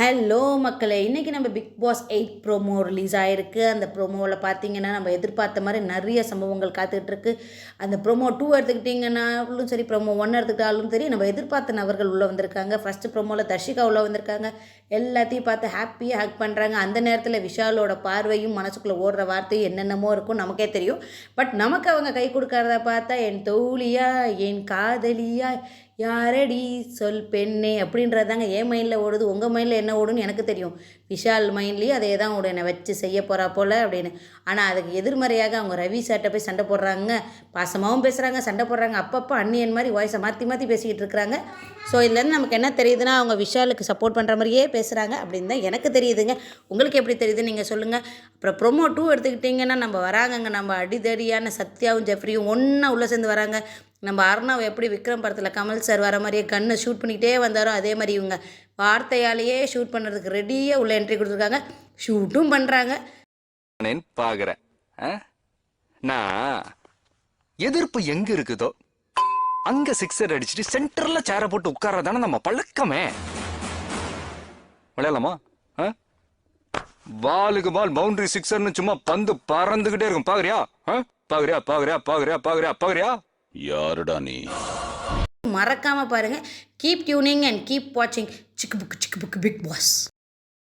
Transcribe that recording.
Hello மக்களே, இன்றைக்கி நம்ம பிக் பாஸ் 8 ப்ரோமோ ரிலீஸ் ஆகிருக்கு. அந்த ப்ரோமோவில் பார்த்தீங்கன்னா நம்ம எதிர்பார்த்த மாதிரி நிறைய சம்பவங்கள் காத்துட்ருக்கு. அந்த ப்ரோமோ 2 எடுத்துக்கிட்டிங்கன்னாலும் சரி, ப்ரோமோ 1 எடுத்துக்கிட்டாலும் சரி, நம்ம எதிர்பார்த்த நபர்கள் உள்ளே வந்திருக்காங்க. ஃபஸ்ட்டு ப்ரோமோவில் தர்ஷிகா உள்ளே வந்திருக்காங்க. எல்லாத்தையும் பார்த்து ஹாப்பியாக ஹேக் பண்ணுறாங்க. அந்த நேரத்தில் விஷாலோட பார்வையும் மனசுக்குள்ளே ஓடுற வார்த்தையும் என்னென்னமோ இருக்கும், நமக்கே தெரியும். பட் நமக்கு அவங்க கை கொடுக்கறத பார்த்தா, என் தோழியா என் காதலியா யாரடி சொல் பெண்ணே அப்படின்றதாங்க என் மைண்டில் ஓடுது. உங்கள் மைண்டில் என்ன ஓடுன்னு எனக்கு தெரியும். விஷால் மைண்ட்லேயும் அதே தான் ஓடும், என்னை வச்சு செய்ய போகிறா போல் அப்படின்னு. ஆனால் அதுக்கு எதிர்மறையாக அவங்க ரவி சார்ட்ட போய் சண்டை போடுறாங்க. பாசமாகவும் பேசுகிறாங்க, சண்டை போடுறாங்க. அப்பப்போ அண்ணியன் மாதிரி வாய்ஸை மாற்றி மாற்றி பேசிக்கிட்டு இருக்கிறாங்க. ஸோ இதுலேருந்து நமக்கு என்ன தெரியுதுன்னா, அவங்க விஷாலுக்கு சப்போர்ட் பண்ணுற மாதிரியே பேசுகிறாங்க அப்படின்னு தான் எனக்கு தெரியுதுங்க. உங்களுக்கு எப்படி தெரியுதுன்னு நீங்கள் சொல்லுங்கள். அப்புறம் ப்ரோமோ 2 எடுத்துக்கிட்டிங்கன்னா நம்ம வராங்கங்க, நம்ம அடிதடியான சத்யாவும் ஜெஃப்ரியும் ஒன்றா உள்ளே சேர்ந்து வராங்க. நம்ம அர்ணவ் எப்படி விக்ரம் படத்தில் கமல் சார் வர மாதிரியே கண்ணை ஷூட் பண்ணிக்கிட்டே வந்தாரோ அதே மாதிரி இவங்க வார்த்தையாலேயே ஷூட் பண்ணுறதுக்கு ரெடியாக உள்ள என்ட்ரி கொடுத்துருக்காங்க. ஷூட்டும் பண்ணுறாங்க. பார்க்குறேன் நான் எதிர்ப்பு எங்கே இருக்குதோ அங்கே சிக்ஸர் அடிச்சுட்டு சென்டரில் சேரை போட்டு உட்காரதானே நம்ம பழக்கமே. விளையாடலாமா? பாலுக்கு பால் பவுண்டரி சிக்ஸர்னு சும்மா பந்து பறந்துகிட்டே இருக்கும். பாக்குறியா பாக்குறியா பாக்குறியா பாக்குறியா பாக்குறியா பாக்குறியா? யாருடா நீ? மறக்காம பாருங்க. கீப் டியூனிங் அண்ட் கீப் வாட்சிங் சிக்கு புக்கு பிக் பாஸ்.